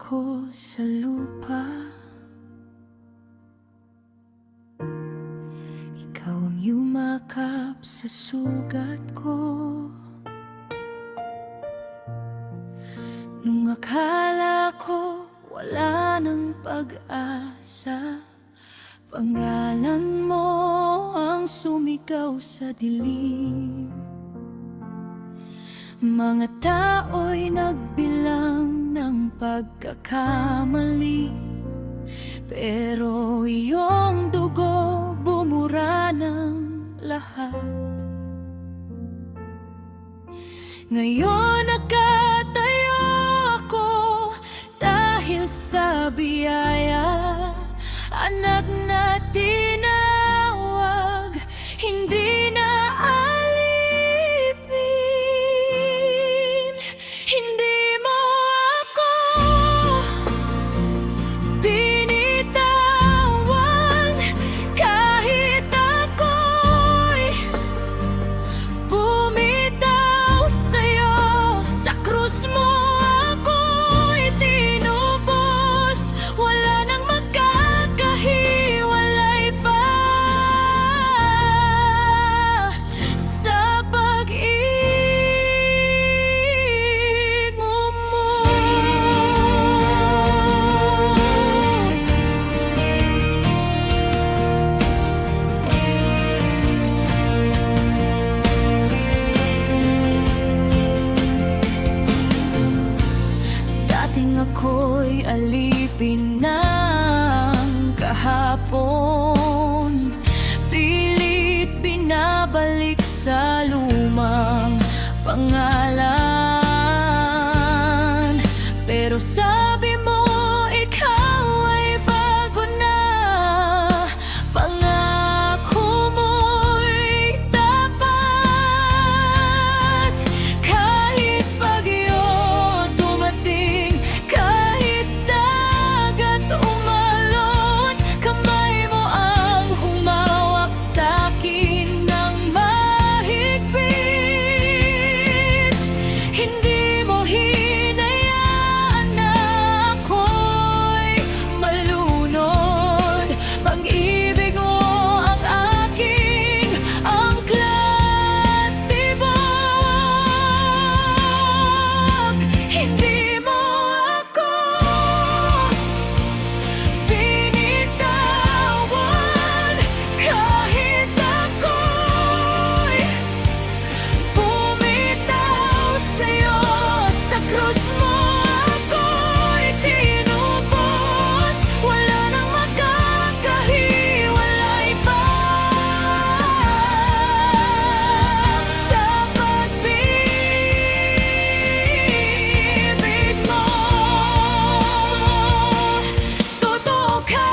ko sa lupa. Ikaw ang yumakap sa sugat ko. Nung akala ko wala nang pag-asa, pangalan mo ang sumigaw sa dilim. Mga tao'y nagbilang ng pagkakamali, pero iyong dugo bumura ng lahat. Ngayon nakatayo ako dahil sa biyaya, anak na tinawag, hindi na alipin. Hindi mo ako binitawan kahit ako'y bumitaw sa'yo. Sa krus mo ako'y tinubos, wala nang magkakahiwalay pa sa pag-ibig mo. Dating ako'y alipin ng kahapon, pilit binabalik sa lumang pangalan. Pero sabi mo ikaw ay bago na, pangako mo'y tapat. Kahit bagyo dumating, kahit dagat umalon, kamay mo ang humawak sa'kin ng mahigpit. Hindi mo hinayaan na ako'y malunod. Pag-ibig mo ang aking angkla't tibok. Hindi mo ako binitawan kahit ako'y bumitaw sa'yo. Sa krus mo ako'y tinubos, wala nang magkakahiwalay pa sa pag-ibig mo. Totoo ka,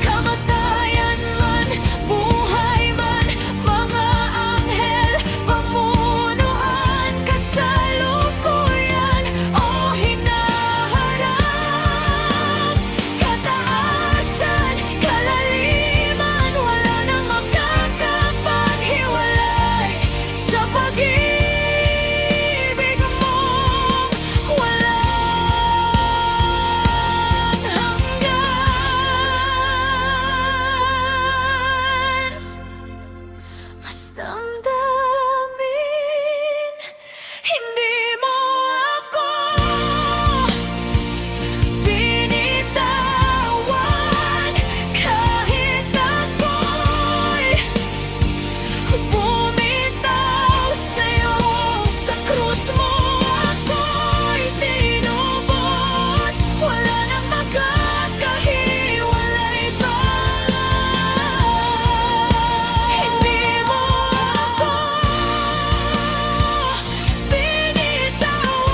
kamatayan man, buhay man, mga anghel, pamunuan, kasalukuyan o hinaharap, kataasan, kalaliman, wala nang makakapaghiwalay sa pag-ibig mo. Walang hanggan. Mas damdamin, hindi mo ako binitawan kahit ako'y bumitaw sa'yo. Sa krus mo ako'y tinubos, wala nang magkakahiwalay pa. Hindi mo ako binitawan,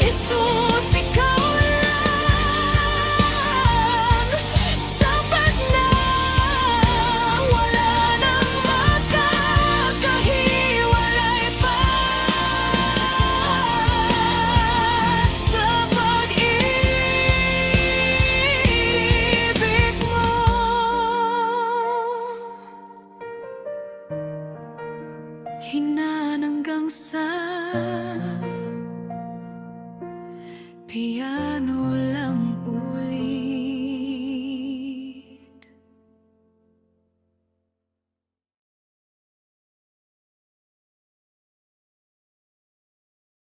Jesus, ikaw lang. Sapat na, wala nang magkakahiwalay pa sa pag-ibig mo. Hinaan hanggang sa